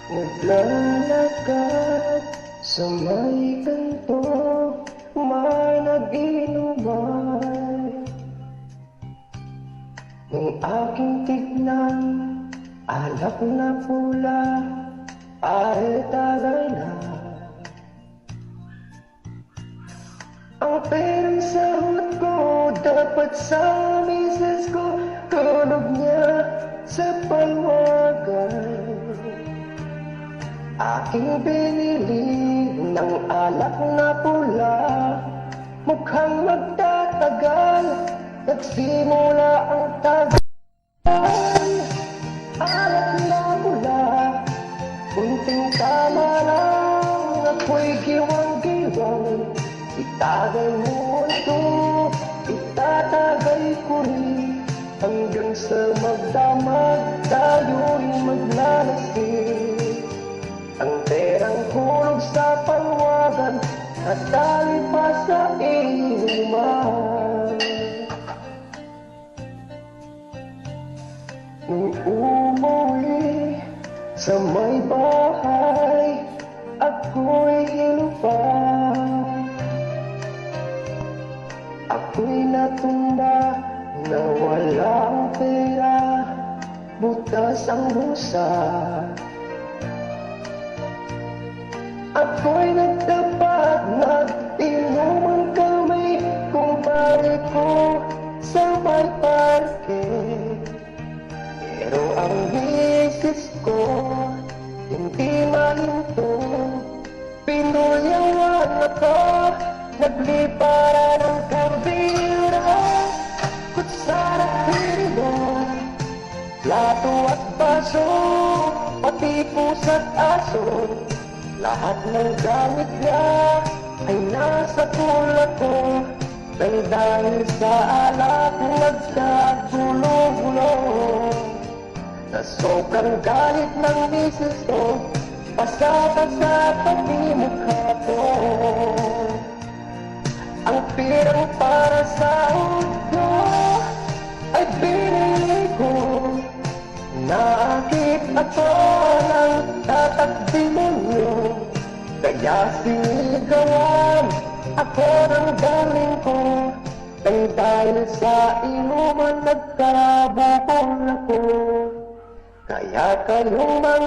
Naglalakad sa may kanto, may nag-inuman. Nung aking tignan, alak na pula, ay tagay na. Ang perang sahod ko, dapat sa misis ko, tulog niya sa palwagan. Aking binili ng alak na pula, mukhang magtatagal, nagsimula ang tagal. Alak na pula, kunting tama lang, ako'y giwang-giwang. Itagay mo ito, itatagay ko rin, hanggang sa magdamag tayo'y maglalasing. Ang perang hulog sa palwagan at tali pa sa inuman. Nung umuwi sa may bahay, ako'y hinupang. Ako'y natumba na walang pera, butas ang busa. Ako'y nagtapat, nag-inuman kami, kumpare ko sa may parke. Pero ang misis ko, hindi mahinto, pinuyawan ako, naglipara ng kambira, kutsara at tinidor, plato at baso, pati pusa't aso. Lahat ng gamit niya ay nasa tulad ko, nang dahil sa alak nagkagulo-gulo. Sa sobrang galit ng misis ko, basa-basa pati mukha ko. Ang pirang para sa ulo ay binili ko. Nakakit ako ng tatak-demonyo, kaya sinigawan ako ng galing ko. Nang dahil sa inuman nagkabukol ako. Kaya kayong mga